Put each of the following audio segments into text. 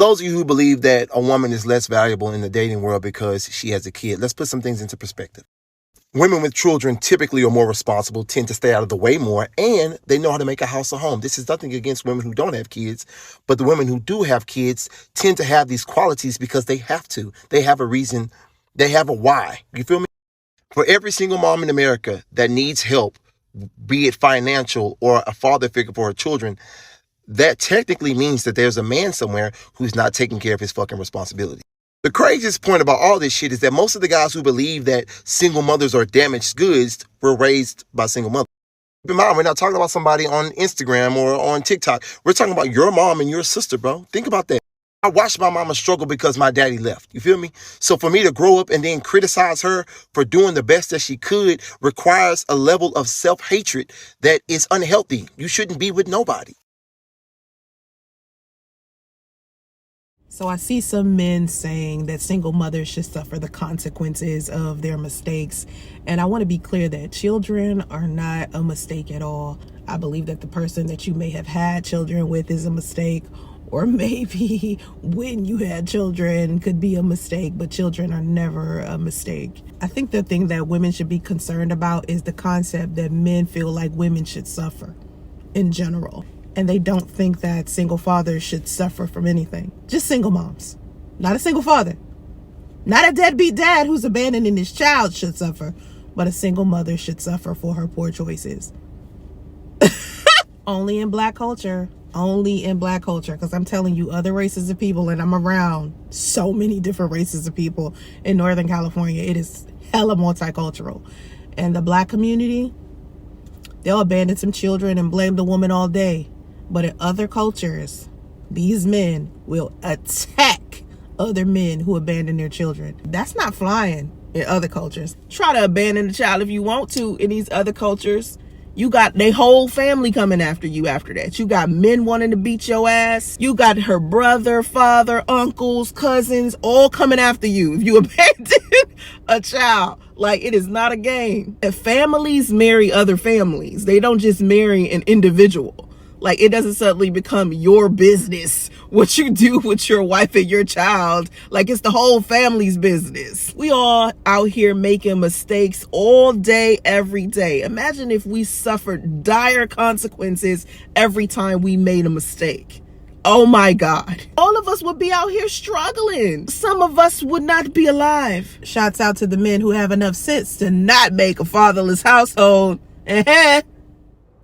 those of you who believe that a woman is less valuable in the dating world because she has a kid, let's put some things into perspective. Women with children typically are more responsible, tend to stay out of the way more, and they know how to make a house a home. This is nothing against women who don't have kids, but the women who do have kids tend to have these qualities because they have to. They have a reason. They have a why. You feel me? For every single mom in America that needs help, be it financial or a father figure for her children, that technically means that there's a man somewhere who's not taking care of his fucking responsibility. The craziest point about all this shit is that most of the guys who believe that single mothers are damaged goods were raised by single mothers. Keep in mind, we're not talking about somebody on Instagram or on TikTok. We're talking about your mom and your sister, bro. Think about that. I watched my mama struggle because my daddy left. You feel me? So for me to grow up and then criticize her for doing the best that she could requires a level of self-hatred that is unhealthy. You shouldn't be with nobody. So I see some men saying that single mothers should suffer the consequences of their mistakes. And I want to be clear that children are not a mistake at all. I believe that the person that you may have had children with is a mistake, or maybe when you had children could be a mistake, but children are never a mistake. I think the thing that women should be concerned about is the concept that men feel like women should suffer in general. And they don't think that single fathers should suffer from anything. Just single moms. Not a single father. Not a deadbeat dad who's abandoning his child should suffer. But a single mother should suffer for her poor choices. Only in black culture. Only in black culture. Because I'm telling you, other races of people, and I'm around so many different races of people in Northern California. It is hella multicultural. And the black community, they'll abandon some children and blame the woman all day. But in other cultures, these men will attack other men who abandon their children. That's not flying in other cultures. Try to abandon the child if you want to in these other cultures. You got their whole family coming after you after that. You got men wanting to beat your ass. You got her brother, father, uncles, cousins, all coming after you if you abandon a child. Like, it is not a game. If families marry other families, they don't just marry an individual. Like, it doesn't suddenly become your business what you do with your wife and your child. Like, it's the whole family's business. We all out here making mistakes all day, every day. Imagine if we suffered dire consequences every time we made a mistake. Oh my God. All of us would be out here struggling. Some of us would not be alive. Shouts out to the men who have enough sense to not make a fatherless household.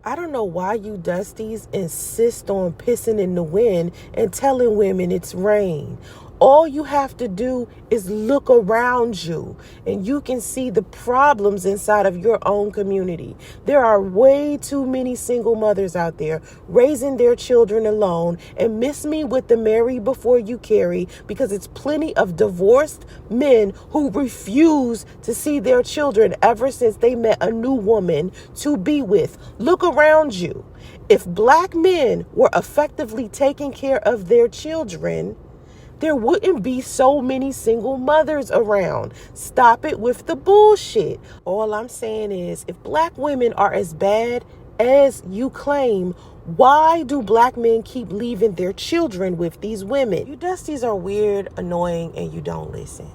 I don't know why you dusties insist on pissing in the wind and telling women it's rain. All you have to do is look around you and you can see the problems inside of your own community. There are way too many single mothers out there raising their children alone, and miss me with the marry before you carry, because it's plenty of divorced men who refuse to see their children ever since they met a new woman to be with. Look around you. If black men were effectively taking care of their children, there wouldn't be so many single mothers around. Stop it with the bullshit. All I'm saying is, if black women are as bad as you claim, why do black men keep leaving their children with these women? You dusties are weird, annoying, and you don't listen.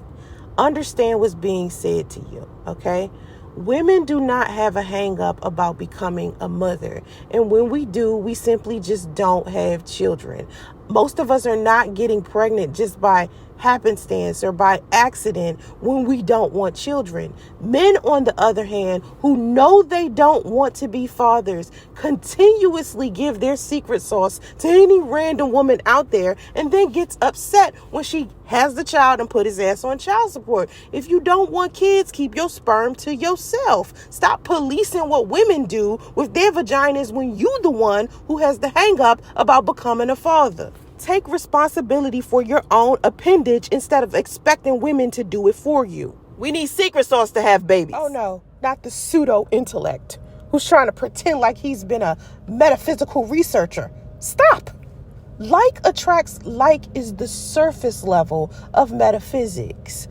Understand what's being said to you, okay? Women do not have a hang up about becoming a mother. And when we do, we simply just don't have children. Most of us are not getting pregnant just by happenstance or by accident when we don't want children. Men, on the other hand, who know they don't want to be fathers, continuously give their secret sauce to any random woman out there and then gets upset when she has the child and put his ass on child support. If you don't want kids, keep your sperm to yourself. Stop policing what women do with their vaginas when you the one who has the hang up about becoming a father. Take responsibility for your own appendage instead of expecting women to do it for you. We need secret sauce to have babies. Oh no, not the pseudo intellect who's trying to pretend like he's been a metaphysical researcher. Stop. Like attracts like is the surface level of metaphysics.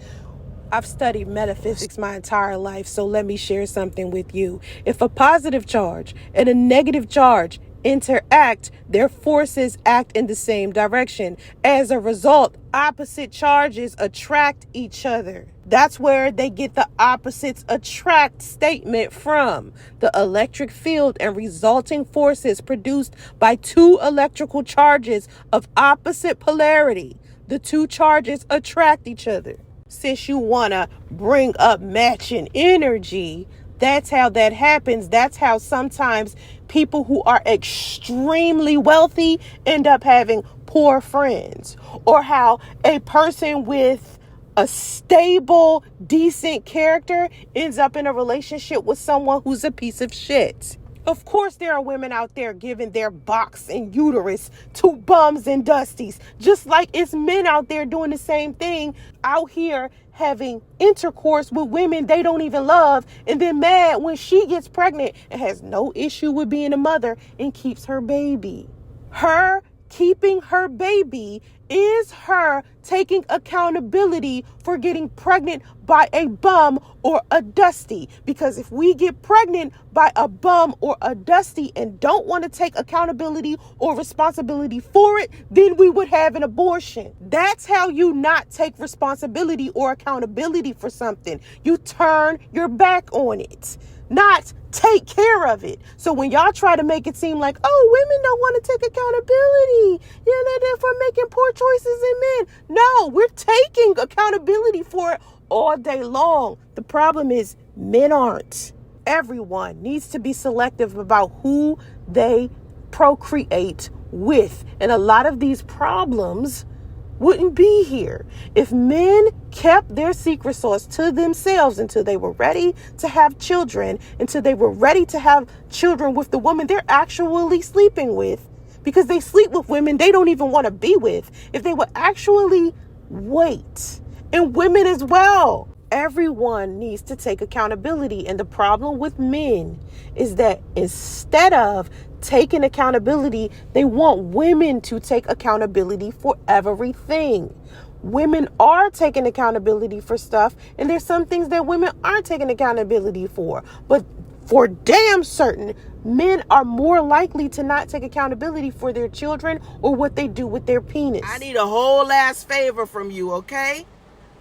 I've studied metaphysics my entire life, so let me share something with you. If a positive charge and a negative charge interact, their forces act in the same direction. As a result, opposite charges attract each other. That's where they get the opposites attract statement from. The electric field and resulting forces produced by two electrical charges of opposite polarity. The two charges attract each other. Since you want to bring up matching energy, that's how that happens. That's how sometimes people who are extremely wealthy end up having poor friends, or how a person with a stable, decent character ends up in a relationship with someone who's a piece of shit. Of course, there are women out there giving their box and uterus to bums and dusties, just like it's men out there doing the same thing, out here having intercourse with women they don't even love, and then mad when she gets pregnant and has no issue with being a mother and keeps her baby. Her keeping her baby is her taking accountability for getting pregnant by a bum or a dusty. Because if we get pregnant by a bum or a dusty and don't want to take accountability or responsibility for it, then we would have an abortion. That's how you not take responsibility or accountability for something. You turn your back on it, not take care of it. So when y'all try to make it seem like, oh, women don't want to take accountability, they're for making poor choices in men. No, we're taking accountability for it all day long. The problem is men aren't. Everyone needs to be selective about who they procreate with. And a lot of these problems wouldn't be here if men kept their secret sauce to themselves until they were ready to have children, until they were ready to have children with the woman they're actually sleeping with, because they sleep with women they don't even want to be with. If they would actually wait, and women as well, everyone needs to take accountability. And the problem with men is that instead of taking accountability, they want women to take accountability for everything. Women are taking accountability for stuff, and there's some things that women aren't taking accountability for. But for damn certain, men are more likely to not take accountability for their children or what they do with their penis. I need a whole ass favor from you, okay?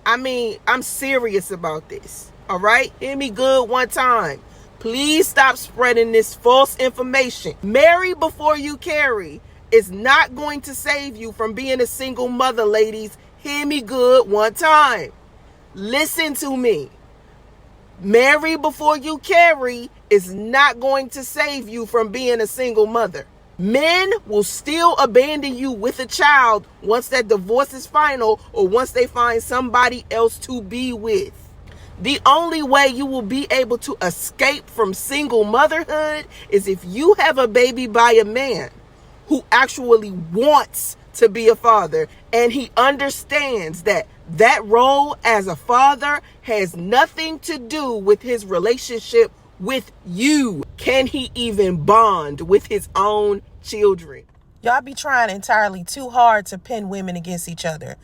I mean, I'm serious about this, all right? Hear me good one time. Please stop spreading this false information. Marry before you carry is not going to save you from being a single mother, ladies. Hear me good one time. Listen to me. Marry before you carry is not going to save you from being a single mother. Men will still abandon you with a child once that divorce is final or once they find somebody else to be with. The only way you will be able to escape from single motherhood is if you have a baby by a man who actually wants to be a father, and he understands that that role as a father has nothing to do with his relationship with you. Can he even bond with his own children? Y'all be trying entirely too hard to pin women against each other.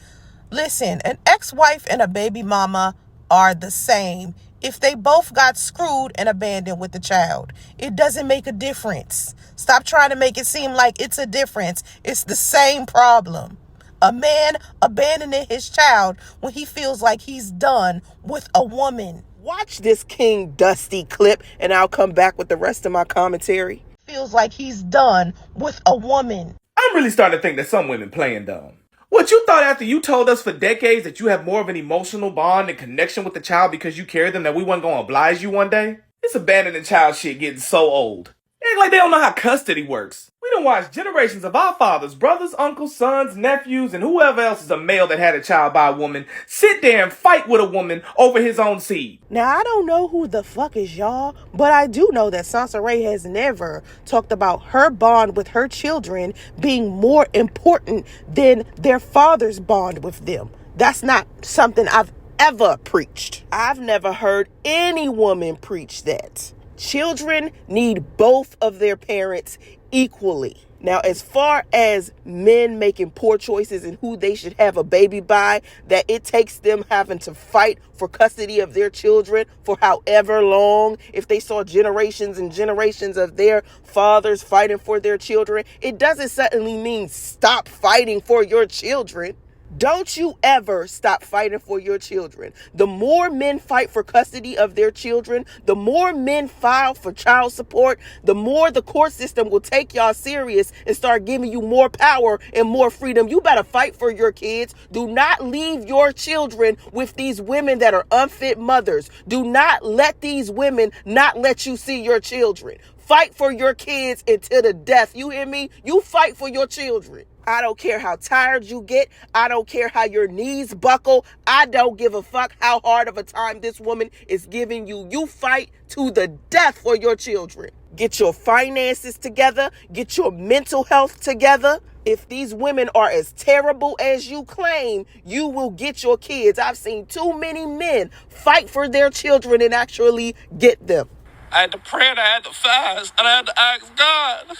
Listen, an ex-wife and a baby mama are the same if they both got screwed and abandoned with the child. It doesn't make a difference. Stop trying to make it seem like it's a difference. It's the same problem. A man abandoning his child when he feels like he's done with a woman. Watch this King Dusty clip and I'll come back with the rest of my commentary. Feels like he's done with a woman. I'm really starting to think that some women playing dumb. What you thought after you told us for decades that you have more of an emotional bond and connection with the child because you carry them that we weren't going to oblige you one day? This abandoning child shit getting so old. Act like they don't know how custody works. We done watched generations of our fathers, brothers, uncles, sons, nephews, and whoever else is a male that had a child by a woman sit there and fight with a woman over his own seed. Now, I don't know who the fuck is y'all, but I do know that Soncerae has never talked about her bond with her children being more important than their father's bond with them. That's not something I've ever preached. I've never heard any woman preach that. Children need both of their parents equally. Now, as far as men making poor choices in who they should have a baby by, that it takes them having to fight for custody of their children for however long, if they saw generations and generations of their fathers fighting for their children, it doesn't suddenly mean stop fighting for your children. Don't you ever stop fighting for your children. The more men fight for custody of their children, the more men file for child support, the more the court system will take y'all serious and start giving you more power and more freedom. You better fight for your kids. Do not leave your children with these women that are unfit mothers. Do not let these women not let you see your children. Fight for your kids until the death. You hear me? You fight for your children. I don't care how tired you get. I don't care how your knees buckle. I don't give a fuck how hard of a time this woman is giving you. You fight to the death for your children. Get your finances together. Get your mental health together. If these women are as terrible as you claim, you will get your kids. I've seen too many men fight for their children and actually get them. I had to pray and I had to fast and I had to ask God.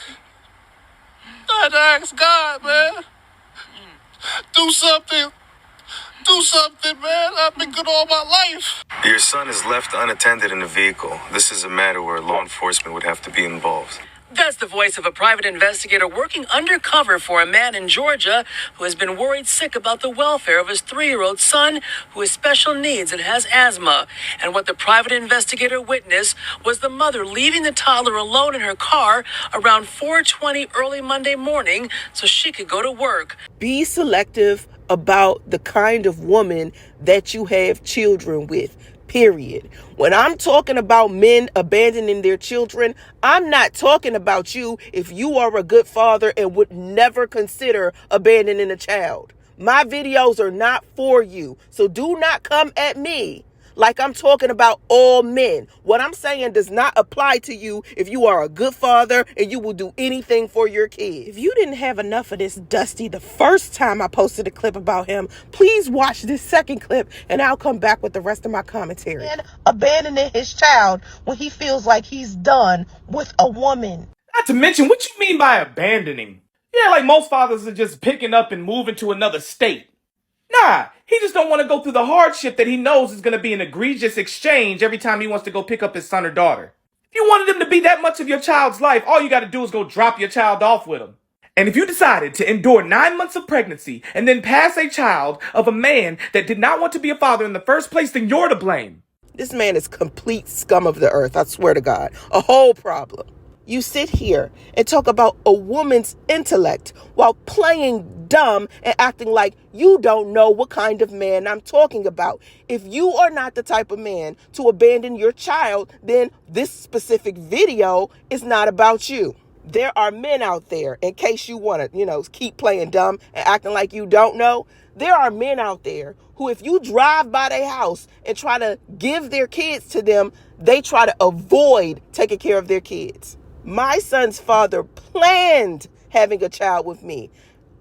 I had to ask God, man. Do something. Do something, man. I've been good all my life. Your son is left unattended in a vehicle. This is a matter where law enforcement would have to be involved. That's the voice of a private investigator working undercover for a man in Georgia who has been worried sick about the welfare of his 3-year-old son who has special needs and has asthma. And what the private investigator witnessed was the mother leaving the toddler alone in her car around 4:20 early Monday morning so she could go to work. Be selective about the kind of woman that you have children with. Period. When I'm talking about men abandoning their children, I'm not talking about you if you are a good father and would never consider abandoning a child. My videos are not for you. So do not come at me like I'm talking about all men. What I'm saying does not apply to you if you are a good father and you will do anything for your kids. If you didn't have enough of this Dusty the first time I posted a clip about him, please watch this second clip and I'll come back with the rest of my commentary. And abandoning his child when he feels like he's done with a woman. Not to mention, what you mean by abandoning? Yeah, like most fathers are just picking up and moving to another state. Nah, he just don't want to go through the hardship that he knows is going to be an egregious exchange every time he wants to go pick up his son or daughter. If you wanted him to be that much of your child's life, all you got to do is go drop your child off with him. And if you decided to endure 9 months of pregnancy and then pass a child of a man that did not want to be a father in the first place, then you're to blame. This man is complete scum of the earth, I swear to God. A whole problem. You sit here and talk about a woman's intellect while playing dumb and acting like you don't know what kind of man I'm talking about. If you are not the type of man to abandon your child, then this specific video is not about you. There are men out there, in case you want to, keep playing dumb and acting like you don't know. There are men out there who, if you drive by their house and try to give their kids to them, they try to avoid taking care of their kids. My son's father planned having a child with me,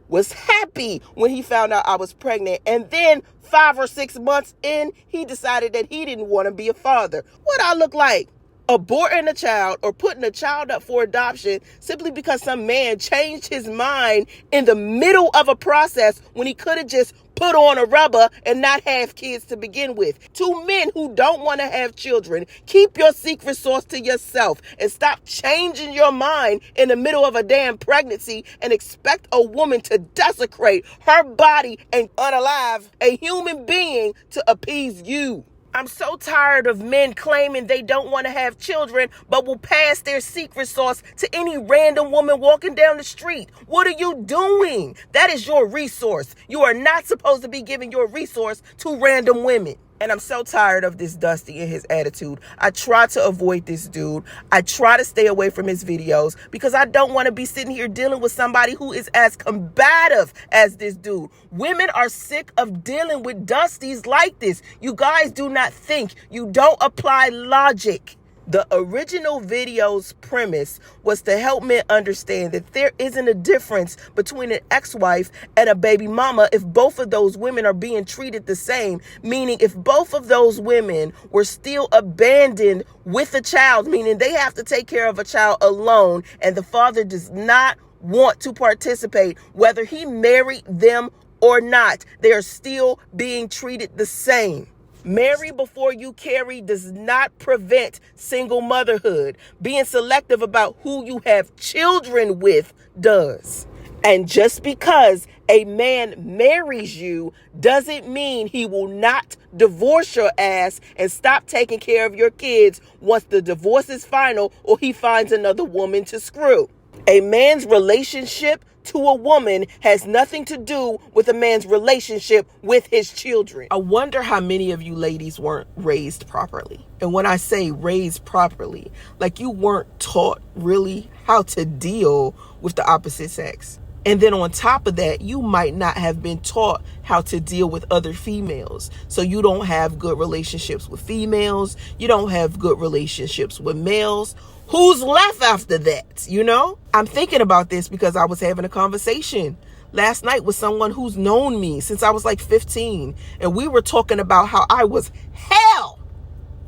was happy when he found out I was pregnant, and then 5 or 6 months in, he decided that he didn't want to be a father. What I look like? Aborting a child or putting a child up for adoption simply because some man changed his mind in the middle of a process when he could have just put on a rubber and not have kids to begin with. To men who don't want to have children, keep your secret sauce to yourself and stop changing your mind in the middle of a damn pregnancy and expect a woman to desecrate her body and unalive a human being to appease you. I'm so tired of men claiming they don't want to have children, but will pass their secret sauce to any random woman walking down the street. What are you doing? That is your resource. You are not supposed to be giving your resource to random women. And I'm so tired of this Dusty and his attitude. I try to avoid this dude. I try to stay away from his videos because I don't want to be sitting here dealing with somebody who is as combative as this dude. Women are sick of dealing with Dusties like this. You guys do not think. You don't apply logic. The original video's premise was to help men understand that there isn't a difference between an ex-wife and a baby mama if both of those women are being treated the same, meaning if both of those women were still abandoned with a child, meaning they have to take care of a child alone and the father does not want to participate, whether he married them or not. They are still being treated the same. Marry before you carry does not prevent single motherhood. Being selective about who you have children with does. And just because a man marries you doesn't mean he will not divorce your ass and stop taking care of your kids once the divorce is final or he finds another woman to screw. A man's relationship to a woman has nothing to do with a man's relationship with his children. I wonder how many of you ladies weren't raised properly. And when I say raised properly, like you weren't taught really how to deal with the opposite sex. And then on top of that, you might not have been taught how to deal with other females. So you don't have good relationships with females. You don't have good relationships with males. Who's left after that? You know, I'm thinking about this because I was having a conversation last night with someone who's known me since I was like 15. And we were talking about how I was hell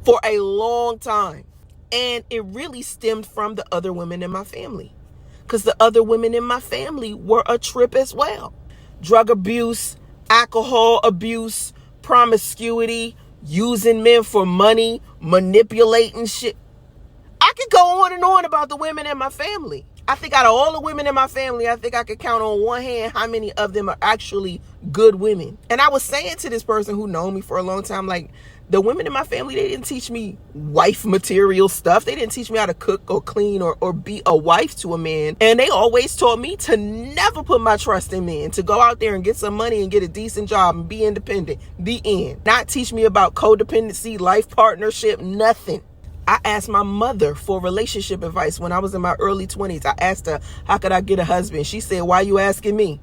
for a long time. And it really stemmed from the other women in my family. Because the other women in my family were a trip as well. Drug abuse, alcohol abuse, promiscuity, using men for money, manipulating shit. I could go on and on about the women in my family. I think out of all the women in my family, I think I could count on one hand how many of them are actually good women. And I was saying to this person who known me for a long time, like, the women in my family, they didn't teach me wife material stuff. They didn't teach me how to cook or clean or be a wife to a man. And they always taught me to never put my trust in men, to go out there and get some money and get a decent job and be independent. The end. Not teach me about codependency, life partnership, nothing. I asked my mother for relationship advice when I was in my early 20s. I asked her, how could I get a husband? She said, why you asking me?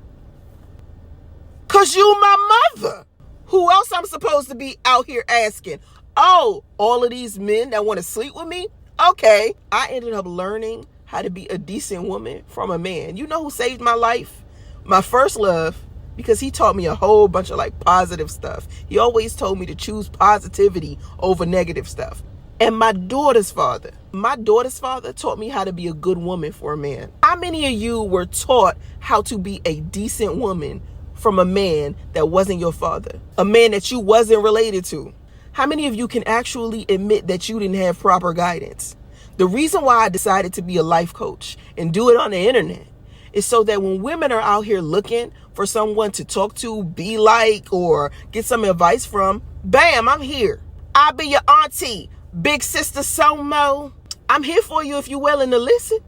'Cause you my mother. Who else I'm supposed to be out here asking? Oh, all of these men that want to sleep with me? Okay. I ended up learning how to be a decent woman from a man. You know who saved my life? My first love, because he taught me a whole bunch of like positive stuff. He always told me to choose positivity over negative stuff. And my daughter's father taught me how to be a good woman for a man. How many of you were taught how to be a decent woman from a man that wasn't your father? A man that you wasn't related to? How many of you can actually admit that you didn't have proper guidance? The reason why I decided to be a life coach and do it on the internet is so that when women are out here looking for someone to talk to, be like, or get some advice from, bam, I'm here. I'll be your auntie, big sister Somo. I'm here for you if you're willing to listen.